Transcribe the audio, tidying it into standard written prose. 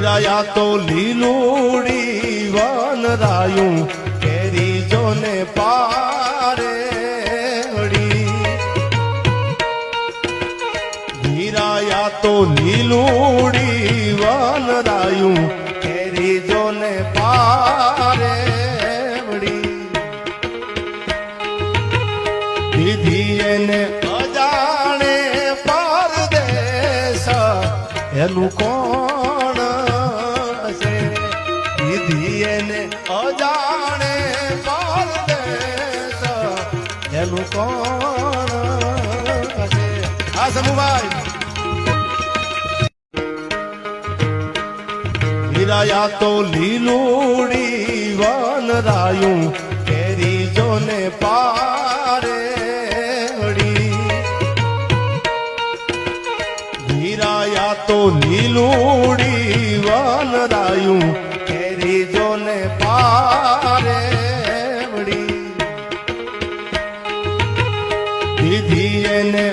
હીરાયા તો લીલુડી વનરાયું કેરી જોને પારે હીરાયા તો લીલુડી વનરાયું કેરી જોને પારે દીધી એને અજાણે પરદેશ એનું કોણ છે દીધી એને અજાણે પરદેશ એનું કોણ છે આ સમુભાઈ હીરાયા તો લીલુડી વનરાયું કેરી જોને પારે હીરાયા તો લીલુડી વનરાયું કેરી જોને પારે દીધી એને